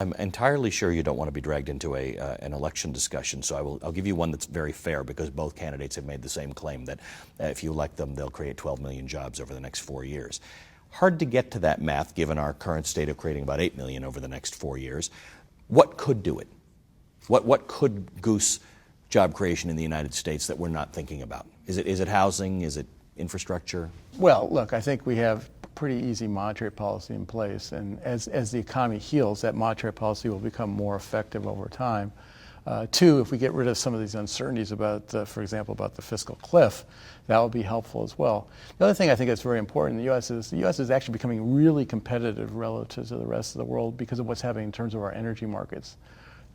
I'm entirely sure you don't want to be dragged into an election discussion, so I'll give you one that's very fair, because both candidates have made the same claim that if you elect them, they'll create 12 million jobs over the next 4 years. Hard to get to that math given our current state of creating about 8 million over the next 4 years. What could do it? What could goose job creation in the United States that we're not thinking about? Is it housing? Is it infrastructure? Well, look, I think we have pretty easy monetary policy in place, and as the economy heals, that monetary policy will become more effective over time. Two, if we get rid of some of these uncertainties about, for example, about the fiscal cliff, that will be helpful as well. The other thing I think that's very important in the U.S. is actually becoming really competitive relative to the rest of the world because of what's happening in terms of our energy markets.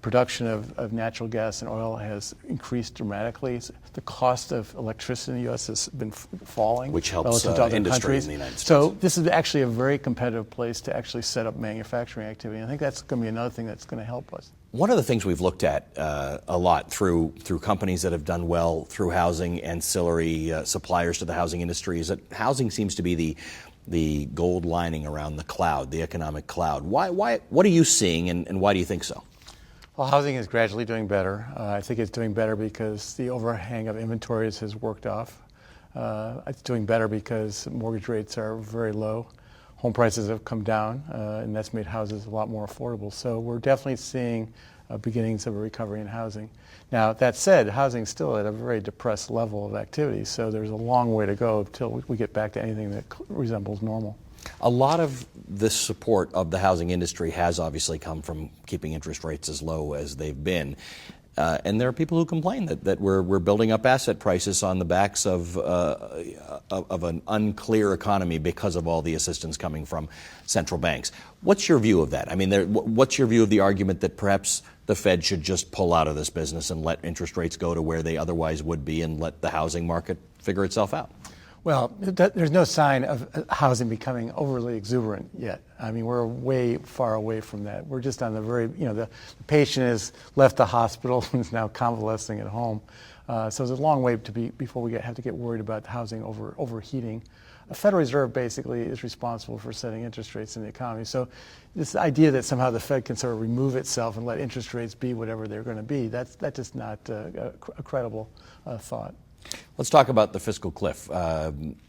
Production of natural gas and oil has increased dramatically. The cost of electricity in the U.S. has been falling, which helps relative to other industry countries. in the United States. So this is actually a very competitive place to actually set up manufacturing activity. I think that's going to be another thing that's going to help us. One of the things we've looked at a lot through companies that have done well through housing, ancillary suppliers to the housing industry, is that housing seems to be the gold lining around the cloud, the economic cloud. Why? What are you seeing, and why do you think so? Well, housing is gradually doing better. I think it's doing better because the overhang of inventories has worked off. It's doing better because mortgage rates are very low. Home prices have come down, and that's made houses a lot more affordable. So we're definitely seeing beginnings of a recovery in housing. Now, that said, housing is still at a very depressed level of activity, so there's a long way to go until we get back to anything that resembles normal. A lot of the support of the housing industry has obviously come from keeping interest rates as low as they've been. And there are people who complain that we're building up asset prices on the backs of an unclear economy because of all the assistance coming from central banks. What's your view of that? I mean, what's your view of the argument that perhaps the Fed should just pull out of this business and let interest rates go to where they otherwise would be and let the housing market figure itself out? Well, there's no sign of housing becoming overly exuberant yet. I mean, we're way far away from that. We're just on the very, the patient has left the hospital and is now convalescing at home. So there's a long way before we have to get worried about housing overheating. The Federal Reserve basically is responsible for setting interest rates in the economy. So this idea that somehow the Fed can sort of remove itself and let interest rates be whatever they're going to be, that's just not a credible thought. Let's talk about the fiscal cliff.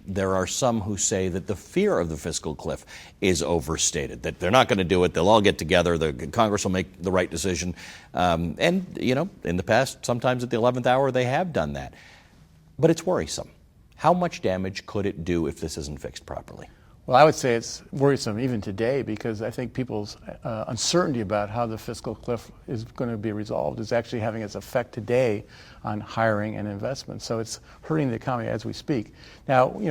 There are some who say that the fear of the fiscal cliff is overstated, that they're not going to do it, they'll all get together, the Congress will make the right decision. And, in the past, sometimes at the 11th hour, they have done that. But it's worrisome. How much damage could it do if this isn't fixed properly? Well, I would say it's worrisome even today because I think people's uncertainty about how the fiscal cliff is going to be resolved is actually having its effect today on hiring and investment. So it's hurting the economy as we speak. Now,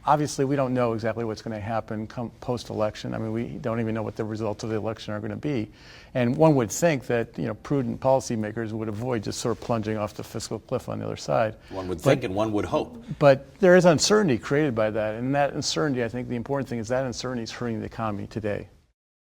obviously we don't know exactly what's going to happen post-election. I mean, we don't even know what the results of the election are going to be. And one would think that, prudent policymakers would avoid just sort of plunging off the fiscal cliff on the other side. One would think and one would hope. But there is uncertainty created by that. And that uncertainty, I think the important thing is that uncertainty is hurting the economy today.